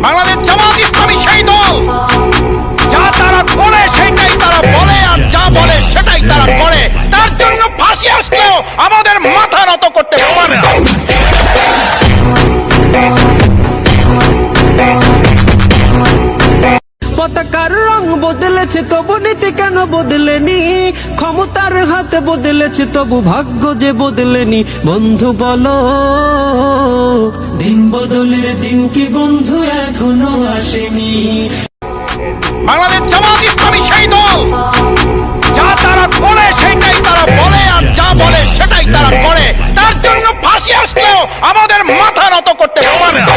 বাংলাদেশ জামাত ইসলামী সেই দল যা তারা করে সেটাই তারা বলে, আর যা বলে সেটাই তারা করে। তার জন্য ফাঁসি আসলেও আমাদের মাথা নত করতে পারে না। পতাকার রং বদলেছে তবু নীতি কেন বদলেনি? ক্ষমতার হাতে বদলেছে তবু ভাগ্য যে বদলেনি। বন্ধু বলো, দিন বদলের দিন কি বন্ধু এখনো আসেনি? বাংলাদেশ জামাত ইসলামী সেই দল যা তারা করে সেটাই তারা বলে, আর যা বলে সেটাই তারা করে। তার জন্য ফাঁসি আসলেও আমাদের মাথা নত করতে পারে না।